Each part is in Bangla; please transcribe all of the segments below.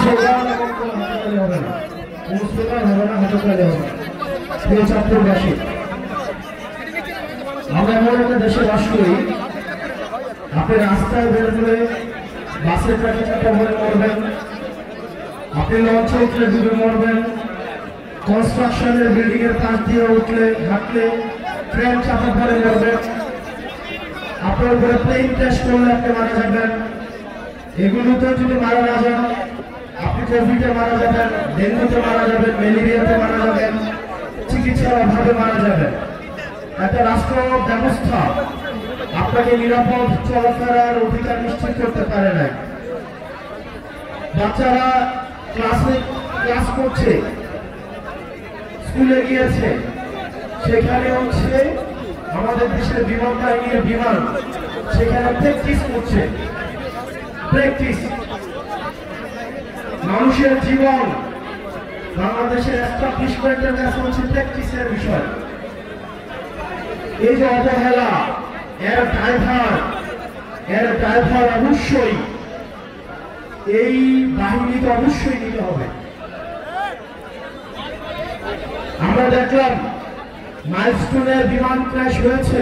স্লোগান এবং কোনো হাততালি হবে না, কোনো স্লোগান হবে না, হাততালি হবে না। প্রিয় চাঁদপুরবাসী, আমরা এমন একটা দেশে বাস করি, আপনি রাস্তায় বেরোলে বাসের ট্রাকে চাপা পড়ে মরবেন, আপনি লঞ্চে উঠলে ডুবে মরবেন, কনস্ট্রাকশনের বিল্ডিং এর পাশ দিয়ে উঠলে হাঁটলে ট্রেন চাপা পড়ে মরবেন, আপনার উপরে প্লেন ক্র্যাশ করলে আপনি মারা যাবেন। এগুলোতে যদি মারা না যান, আপনি কোভিডে মারা যাবেন, ডেঙ্গুতে মারা যাবেন, ম্যালেরিয়াতে মারা যাবেন, চিকিৎসার অভাবে মারা যাবেন। একটা রাষ্ট্র ব্যবস্থা আপনাকে নিরাপদ চলাফেরার অধিকার নিশ্চিত করতে পারে না। বাচ্চারা ক্লাস করছে, স্কুলে গিয়েছে, সেখানে হচ্ছে আমাদের দেশের বিমান বাহিনীর বিমান সেখানে প্র্যাকটিস করছে। প্র্যাকটিস মানুষের জীবন, বাংলাদেশের এস্টাবলিশমেন্টের কাছে হচ্ছে প্র্যাকটিসের বিষয়। এই যে অবহেলা, এর ড্রাইভার অবশ্যই এই বাহিনীকে অবশ্যই নিতে হবে। আমরা দেখলাম মাইলস্টোনের বিমান ক্র্যাশ হয়েছে,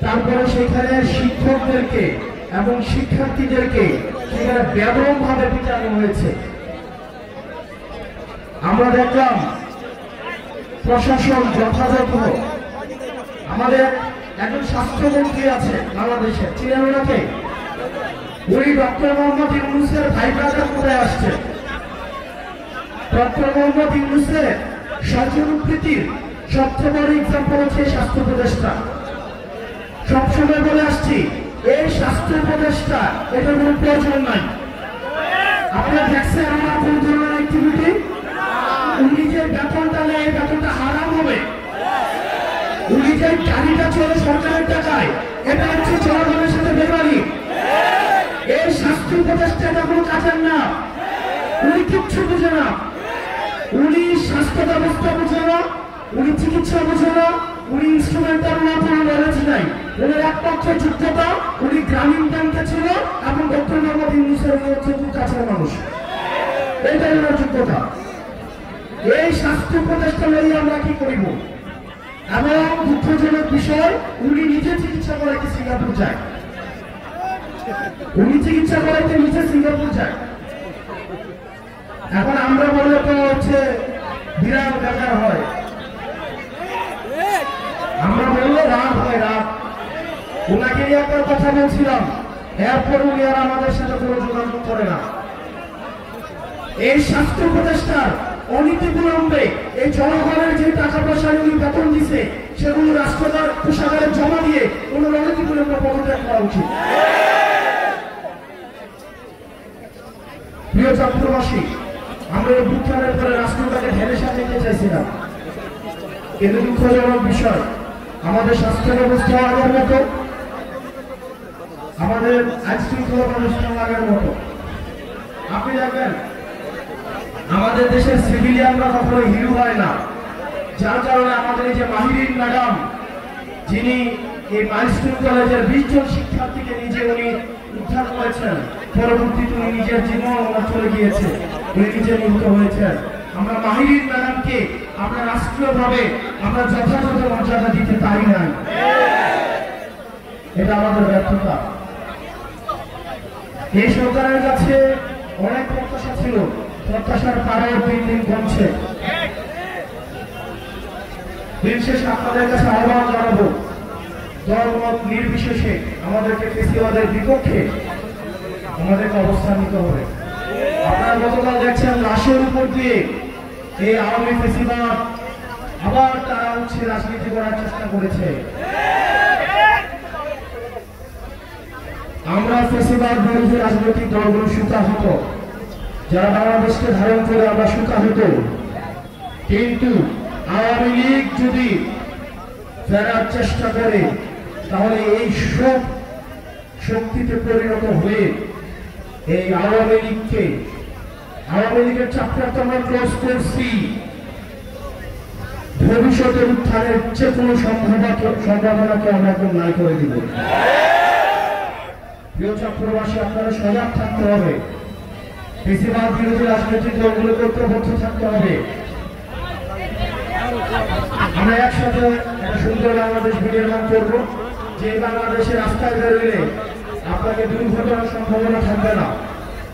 তারপরে সেখানে শিক্ষকদেরকে এবং শিক্ষার্থীদেরকে সেখানে ব্যাপকভাবে পিটানো হয়েছে। আমরা দেখলাম প্রশাসন যথাযথ, আমাদের একজন স্বাস্থ্যমন্ত্রী আছে বাংলাদেশে, চিনেন ওনাকে? উনি ডক্টর মোহাম্মদ ইউনূসের ভাই ব্রাদার করে আসছে। ডক্টর মোহাম্মদ ইউনূসের সর্বপ্রীতির সবচেয়ে বড় এক্সাম্পল হচ্ছে স্বাস্থ্য উপদেষ্টা। সবসময় বলে আসছি, এই স্বাস্থ্য উপদেষ্টা এটার কোনো প্রয়োজন নাই। আপনার দেখছেন আমার কোন ধরনের অ্যাক্টিভিটি? উনি যে বেতনটা নেয়, এই বেতনটা হারাম হবে। উনি যে গাড়িটা চলে সরকারের টাকায়, এটা হচ্ছে জনগণের সাথে বেমানি। এই স্বাস্থ্য উপদেষ্টা এটা কোনো কাজের না, উনি কিচ্ছু বুঝে না। উনি স্বাস্থ্য ব্যবস্থা বুঝে না, উনি চিকিৎসা বুঝে না, উনি ইনস্ট্রুমেন্টাল না, কোনো নলেজ নাই। ওনার একমাত্র যোগ্যতা, উনি গ্রামীণ ব্যাংকে ছিল এবং ডক্টর মোহাম্মদ ইউনূসের উনি হচ্ছে খুব কাছের মানুষ, এটাই ওনার যোগ্যতা। এই স্বাস্থ্য উপদেষ্টা নিয়ে আমরা কি করিব? এমন দুঃখজনক বিষয়, উনি নিজে চিকিৎসা করাইতে সিঙ্গাপুর যায়, উনি চিকিৎসা করাইতে নিজে সিঙ্গাপুর যায়। এখন আমরা বললে তো হচ্ছে বিরাট বেকার হয়, আমরা বললে রাগ হয়, রাগ। ওনাকে নিয়ে একটা কথা বলছিলাম, এরপর উনি আর আমাদের সাথে কোনো যোগাযোগ করে না। এই স্বাস্থ্য উপদেষ্টার অনীতি বিলম্বে এই জনগণের যে টাকা পয়সা উনি বেতন দিছে, সেগুলো রাষ্ট্রদার কোষাগারে জমা দিয়ে ওনার অনীতি বিলম্বে পদত্যাগ করা উচিত। প্রিয় চাঁদপুরবাসী, আমরা এই বুকখানের পরে রাষ্ট্রটাকে ঢেলে সাজাইতে চাইছিলাম, কিন্তু দুঃখজনক বিষয়, আমাদের স্বাস্থ্য ব্যবস্থা আগের মতো, আমাদের আইন শৃঙ্খলা ব্যবস্থা আগের মতো। আপনি দেখবেন আমাদের দেশের সিভিলিয়ানরা কখনো হিরো হয় না, যার কারণে আমাদের এই যে মাহিরিন ম্যাডাম, যিনি এই মাইলস্টোন কলেজের 20 জন শিক্ষার্থীকে নিজে উনি উদ্ধার করেছেন, পরবর্তীতে উনি নিজের জীবন চলে গিয়েছে, উনি নিজে নিহত হয়েছেন। আমরা মাহিরিন ম্যাডামকে আমরা রাষ্ট্রীয়ভাবে আমরা যথাযথ মর্যাদা দিতে পারি না, এটা আমাদের ব্যর্থতা। এই সরকারের কাছে অনেক প্রত্যাশা ছিল, প্রত্যাশার পারেও দিন দিন কমছে। দিন শেষে আপনাদের কাছে আহ্বান জানাবো, দলমত নির্বিশেষে আমাদেরকে ফেসিবাদের বিপক্ষে আমাদেরকে অবস্থান নিতে হবে। আপনারা গতকাল দেখছেন লাশের উপর দিয়ে এই আওয়ামী ফেসিবাদ আবার তারা হচ্ছে রাজনীতি করার চেষ্টা করেছে। আমরা ফেসিবাদ বিরোধী রাজনৈতিক দলগুলো সুতাহত, যারা বাংলাদেশকে ধারণ করে আমরা সুতাহত, কিন্তু আওয়ামী লীগ যদি ফেরার চেষ্টা করে তাহলে এই সব শক্তিতে পরিণত হয়ে এই আওয়ামী লীগের চ্যাপ্টারটা আমরা ক্লোজ করছি, ভবিষ্যতের উত্থানের যে কোনো সম্ভাবনাকে আমরা একদম নাই করে দিব। প্রিয় চাঁদপুরবাসী, আপনারা সজাগ থাকতে হবে। বেশিরভাগ বিরোধী রাজনৈতিক দলগুলোকে ঐক্যবদ্ধ থাকতে হবে। আমরা একসাথে একটা সুন্দর বাংলাদেশ বিনির্মাণ করবো, যে বাংলাদেশের রাস্তায় বেরোলে আপনাকে দুর্ঘটনার সম্ভাবনা থাকবে না,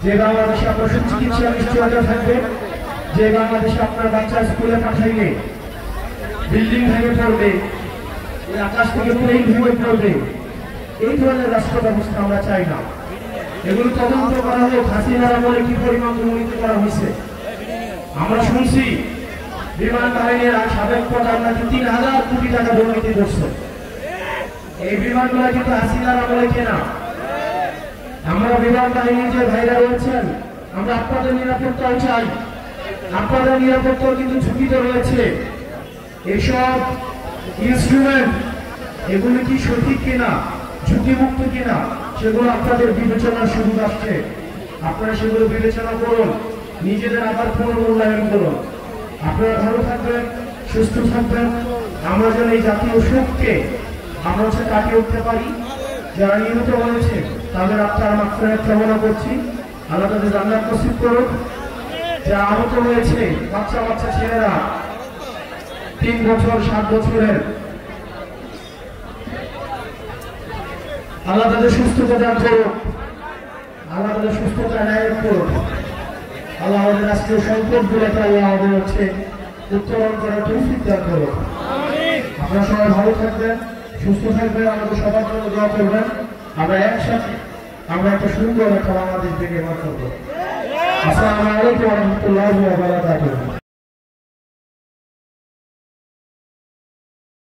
যে বাংলাদেশে আপনার সুচিকিৎসা নিশ্চয়তা থাকবে, যে বাংলাদেশে আপনার বাচ্চা স্কুলে পাঠাইলে বিল্ডিং ভেঙে পড়বে, আকাশ থেকে প্লেন ভেঙে পড়বে, এই ধরনের রাষ্ট্র ব্যবস্থা আমরা চাই না। এগুলো তদন্ত করা হোক, হাসিনার আমলে কি পরিমাণ দুর্নীতি করা হয়েছে। আমরা শুনছি বিমান বাহিনীর সাবেক প্রধান নাকি ৩,০০০ কোটি টাকা দুর্নীতি করছে। এই বিমানগুলো কিন্তু হাসিনার আমলে কেনা। আমরা বিমান বাহিনীর যে ভাইরা রয়েছেন, আমরা আপনাদের নিরাপত্তাও চাই। আপনাদের নিরাপত্তাও কিন্তু ঝুঁকিতে রয়েছে। এইসব ইনস্ট্রুমেন্ট এগুলি কি সঠিক কিনা, ঝুঁকিমুক্ত কিনা, সেগুলো আপনাদের বিবেচনার সুযোগ আসছে। আপনারা সেগুলো বিবেচনা করুন, নিজেদের আবার পুনর্মূল্যায়ন করুন। আপনারা ভালো থাকবেন, সুস্থ থাকবেন। আমরা যেন এই জাতীয় শোককে আমরা কাটিয়ে উঠতে পারি। যারা নিহত হয়েছে তাদের আত্মার মাগফিরাত কামনা করছি, আল্লাহ তাদের জান্নাত নসিব করুন। যারা আহত হয়েছে বাচ্চা বাচ্চা ছেলেরা 3 বছর 7 বছরের, আল্লাহ তাদের সুস্থতা দান করুন, আল্লাহ তাদের সুস্থতা ন্যায় করুন। আল্লাহ আমাদের রাষ্ট্রীয় সম্পদগুলোকে আল্লাহ আমাদের উত্তোলন করার তৌফিক দান করুন। আপনারা সবাই ভালো থাকবেন, সুস্থ থাকবেন, আমাদের সবার জন্য দোয়া করবেন। আমরা একসাথে একটা সুন্দর একটা বাংলাদেশ নির্মাণ করবো। আসসালামু আলাইকুম ওয়া রাহমাতুল্লাহি ওয়া বারাকাতুহু।